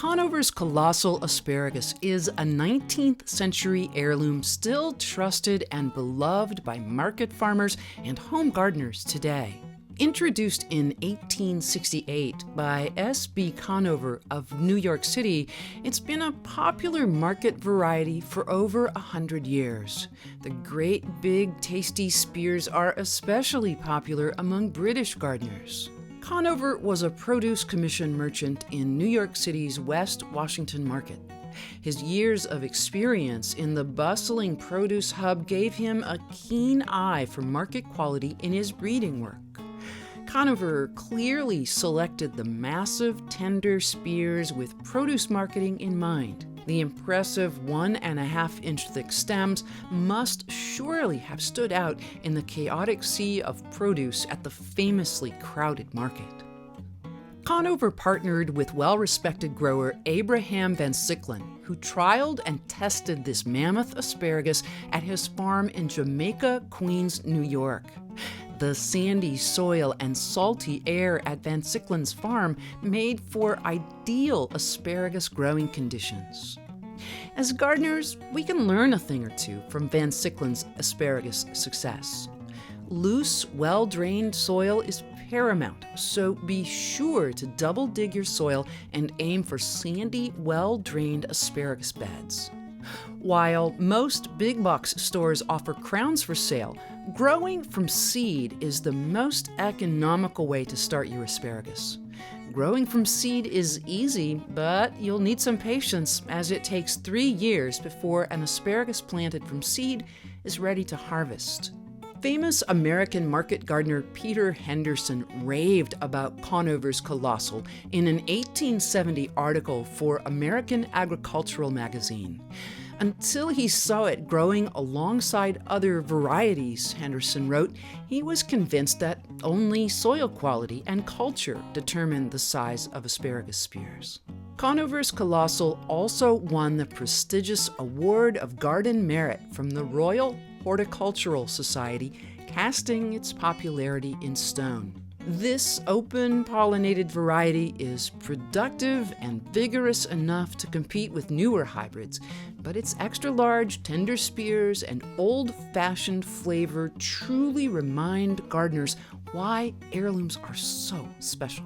Conover's Colossal Asparagus is a 19th century heirloom still trusted and beloved by market farmers and home gardeners today. Introduced in 1868 by S.B. Conover of New York City, it's been a popular market variety for over 100 years. The great big tasty spears are especially popular among British gardeners. Conover was a produce commission merchant in New York City's West Washington market. His years of experience in the bustling produce hub gave him a keen eye for market quality in his breeding work. Conover clearly selected the massive, tender spears with produce marketing in mind. The impressive 1.5-inch thick stems must surely have stood out in the chaotic sea of produce at the famously crowded market. Conover partnered with well-respected grower Abraham Van Sicklen, who trialed and tested this mammoth asparagus at his farm in Jamaica, Queens, New York. The sandy soil and salty air at Van Sicklen's farm made for ideal asparagus growing conditions. As gardeners, we can learn a thing or two from Van Sicklen's asparagus success. Loose, well-drained soil is paramount, so be sure to double dig your soil and aim for sandy, well-drained asparagus beds. While most big box stores offer crowns for sale, growing from seed is the most economical way to start your asparagus. Growing from seed is easy, but you'll need some patience as it takes 3 years before an asparagus planted from seed is ready to harvest. Famous American market gardener Peter Henderson raved about Conover's Colossal in an 1870 article for American Agricultural Magazine. Until he saw it growing alongside other varieties, Henderson wrote, he was convinced that only soil quality and culture determined the size of asparagus spears. Conover's Colossal also won the prestigious Award of Garden Merit from the Royal Horticultural Society, casting its popularity in stone. This open-pollinated variety is productive and vigorous enough to compete with newer hybrids, but its extra-large, tender spears and old-fashioned flavor truly remind gardeners why heirlooms are so special.